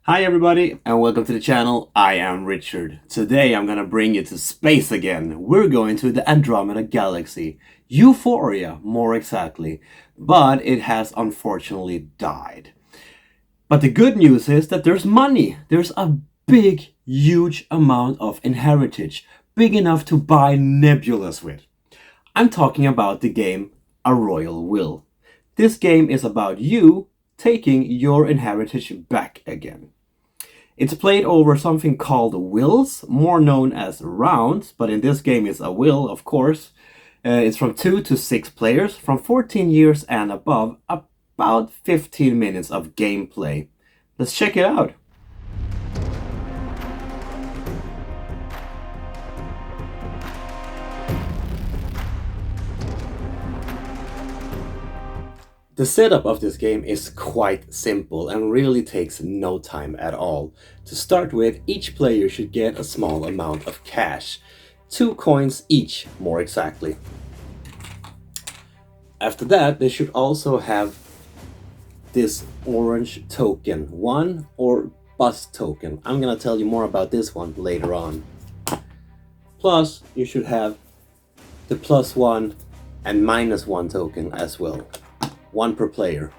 Hi everybody and welcome to the channel. I am Richard. Today I'm gonna bring you to space again. We're going to the Andromeda Galaxy. Euphoria, more exactly. But it has unfortunately died. But the good news is that there's money. There's a big, huge amount of inheritance. Big enough to buy nebulas with. I'm talking about the game A Royal Will. This game is about you taking your inheritance back again. It's played over something called wills, more known as rounds, but in this game it's a will, of course. It's from 2 to 6 players, from 14 years and above, about 15 minutes of gameplay. Let's check it out. The setup of this game is quite simple and really takes no time at all. To start with, each player should get a small amount of cash. 2 coins each, more exactly. After that, they should also have this orange token, one or bus token. I'm gonna tell you more about this one later on. Plus, you should have the +1 and -1 token as well. 1 per player.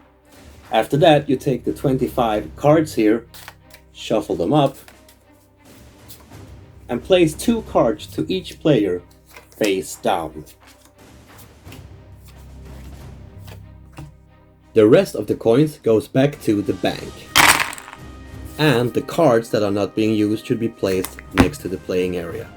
After that, you take the 25 cards here, shuffle them up, and place 2 cards to each player face down. The rest of the coins goes back to the bank. And the cards that are not being used should be placed next to the playing area.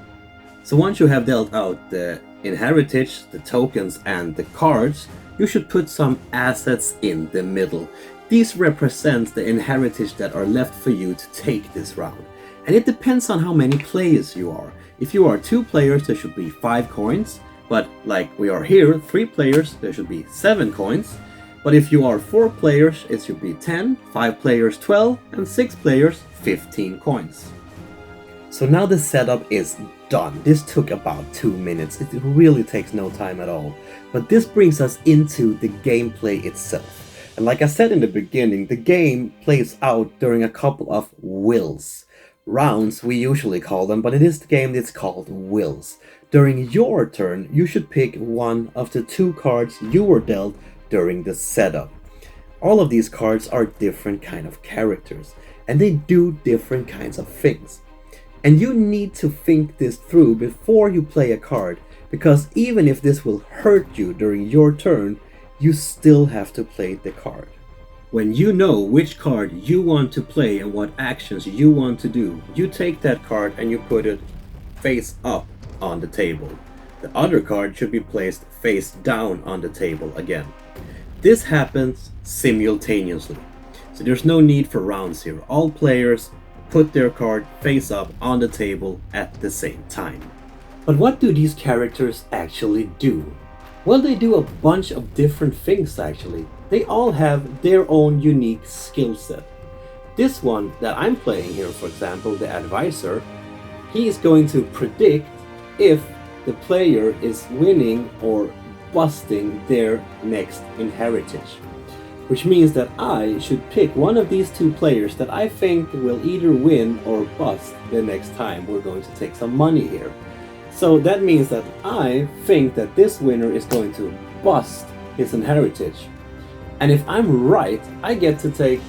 So once you have dealt out the inheritance, the tokens and the cards, you should put some assets in the middle. These represent the inheritance that are left for you to take this round. And it depends on how many players you are. If you are 2 players, there should be 5 coins. But like we are here, 3 players, there should be 7 coins. But if you are 4 players, it should be 10, 5 players 12, and 6 players 15 coins. So now the setup is done. This took about 2 minutes. It really takes no time at all. But this brings us into the gameplay itself. And like I said in the beginning, the game plays out during a couple of wills. Rounds, we usually call them, but in this game it's called wills. During your turn, you should pick one of the 2 cards you were dealt during the setup. All of these cards are different kind of characters, and they do different kinds of things. And you need to think this through before you play a card, because even if this will hurt you during your turn, you still have to play the card. When you know which card you want to play and what actions you want to do, you take that card and you put it face up on the table. The other card should be placed face down on the table again. This happens simultaneously, so there's no need for rounds here. All players put their card face up on the table at the same time. But what do these characters actually do? Well, they do a bunch of different things actually. They all have their own unique skill set. This one that I'm playing here, for example, the advisor, he is going to predict if the player is winning or busting their next inheritance. Which means that I should pick one of these 2 players that I think will either win or bust the next time we're going to take some money here. So that means that I think that this winner is going to bust his inheritance. And if I'm right, I get to take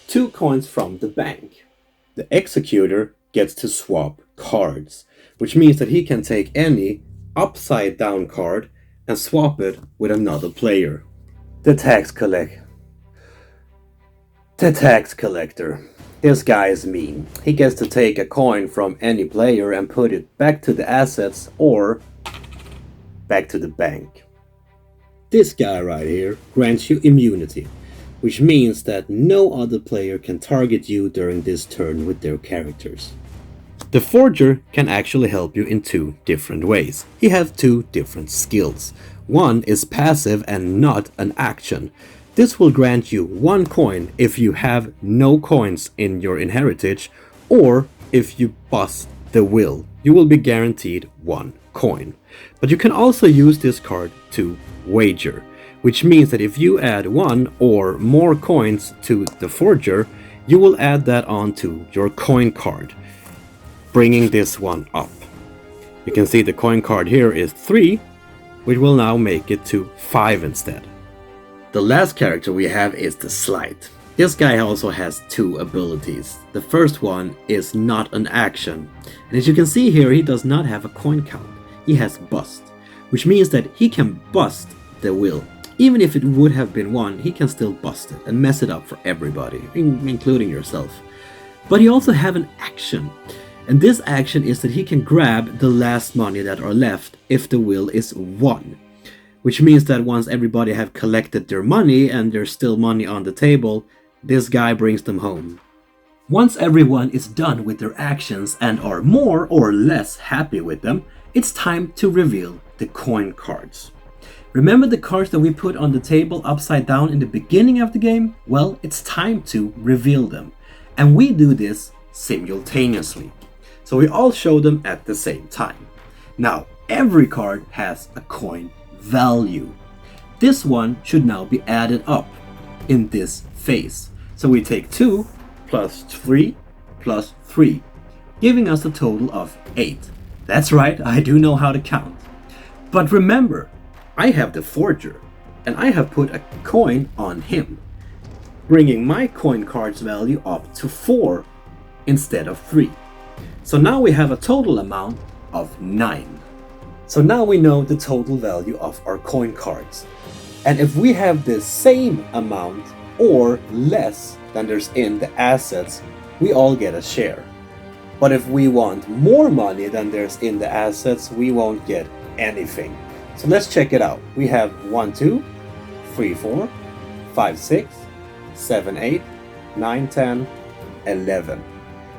2 coins from the bank. The executor gets to swap cards, which means that he can take any upside down card and swap it with another player. The tax collector. This guy is mean. He gets to take a coin from any player and put it back to the assets or back to the bank. This guy right here grants you immunity, which means that no other player can target you during this turn with their characters. The forger can actually help you in 2 different ways. He has 2 different skills. One is passive and not an action. This will grant you 1 coin if you have no coins in your inheritance, or if you bust the will, you will be guaranteed 1 coin. But you can also use this card to wager, which means that if you add 1 or more coins to the forger, you will add that onto your coin card, bringing this one up. You can see the coin card here is 3, which will now make it to 5 instead. The last character we have is the Sleight. This guy also has 2 abilities. The first one is not an action, and as you can see here, he does not have a coin count. He has bust, which means that he can bust the wheel. Even if it would have been 1, he can still bust it and mess it up for everybody, including yourself. But he also have an action, and this action is that he can grab the last money that are left if the wheel is 1. Which means that once everybody have collected their money and there's still money on the table, this guy brings them home. Once everyone is done with their actions and are more or less happy with them, it's time to reveal the coin cards. Remember the cards that we put on the table upside down in the beginning of the game? Well, it's time to reveal them. And we do this simultaneously. So we all show them at the same time. Now, every card has a coin value. This one should now be added up in this phase. So we take 2 plus 3 plus 3, giving us a total of 8. That's right, I do know how to count. But remember, I have the forger, and I have put a coin on him, bringing my coin card's value up to 4 instead of 3. So now we have a total amount of 9. So now we know the total value of our coin cards. And if we have the same amount or less than there's in the assets, we all get a share. But if we want more money than there's in the assets, we won't get anything. So let's check it out. We have 1, 2, 3, 4, 5, 6, 7, 8, 9, 10, 11.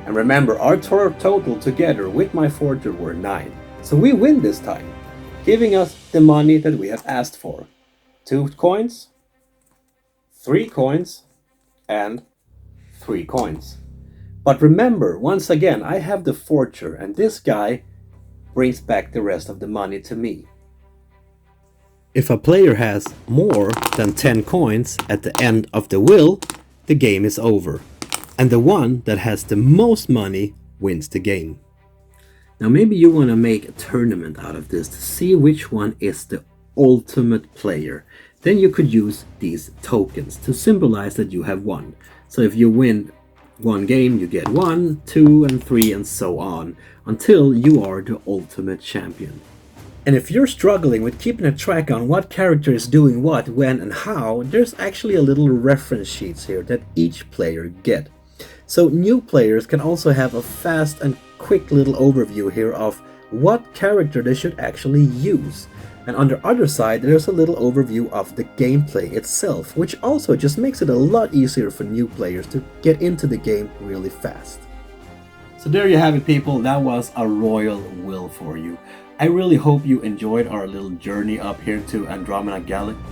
And remember, our total together with my forger were 9. So we win this time, giving us the money that we have asked for. 2 coins, 3 coins, and 3 coins. But remember, once again, I have the forger, and this guy brings back the rest of the money to me. If a player has more than 10 coins at the end of the wheel, the game is over. And the one that has the most money wins the game. Now maybe you want to make a tournament out of this to see which one is the ultimate player. Then you could use these tokens to symbolize that you have won. So if you win 1 game, you get 1, 2, and 3, and so on, until you are the ultimate champion. And if you're struggling with keeping a track on what character is doing what, when, and how, there's actually a little reference sheets here that each player get. So new players can also have a fast and quick little overview here of what character they should actually use. And on the other side, there's a little overview of the gameplay itself, which also just makes it a lot easier for new players to get into the game really fast. So there you have it, people. That was a royal will for you. I really hope you enjoyed our little journey up here to Andromeda Galaxy.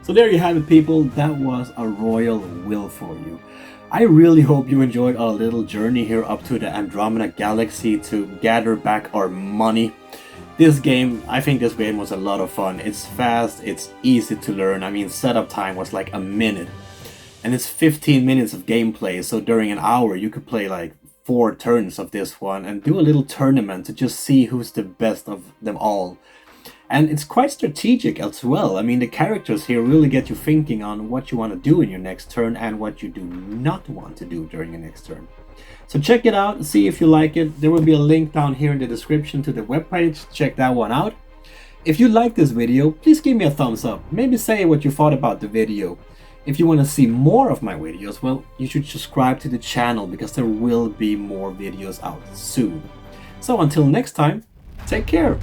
So there you have it, people. That was a royal will for you. I really hope you enjoyed our little journey here up to the Andromeda Galaxy to gather back our money. This game, I think this game was a lot of fun. It's fast, it's easy to learn. I mean, setup time was like a minute. And it's 15 minutes of gameplay, so during an hour you could play like 4 turns of this one and do a little tournament to just see who's the best of them all. And it's quite strategic as well. I mean, the characters here really get you thinking on what you want to do in your next turn and what you do not want to do during your next turn. So check it out, see if you like it. There will be a link down here in the description to the webpage. Check that one out. If you like this video, please give me a thumbs up. Maybe say what you thought about the video. If you want to see more of my videos, well, you should subscribe to the channel because there will be more videos out soon. So until next time, take care.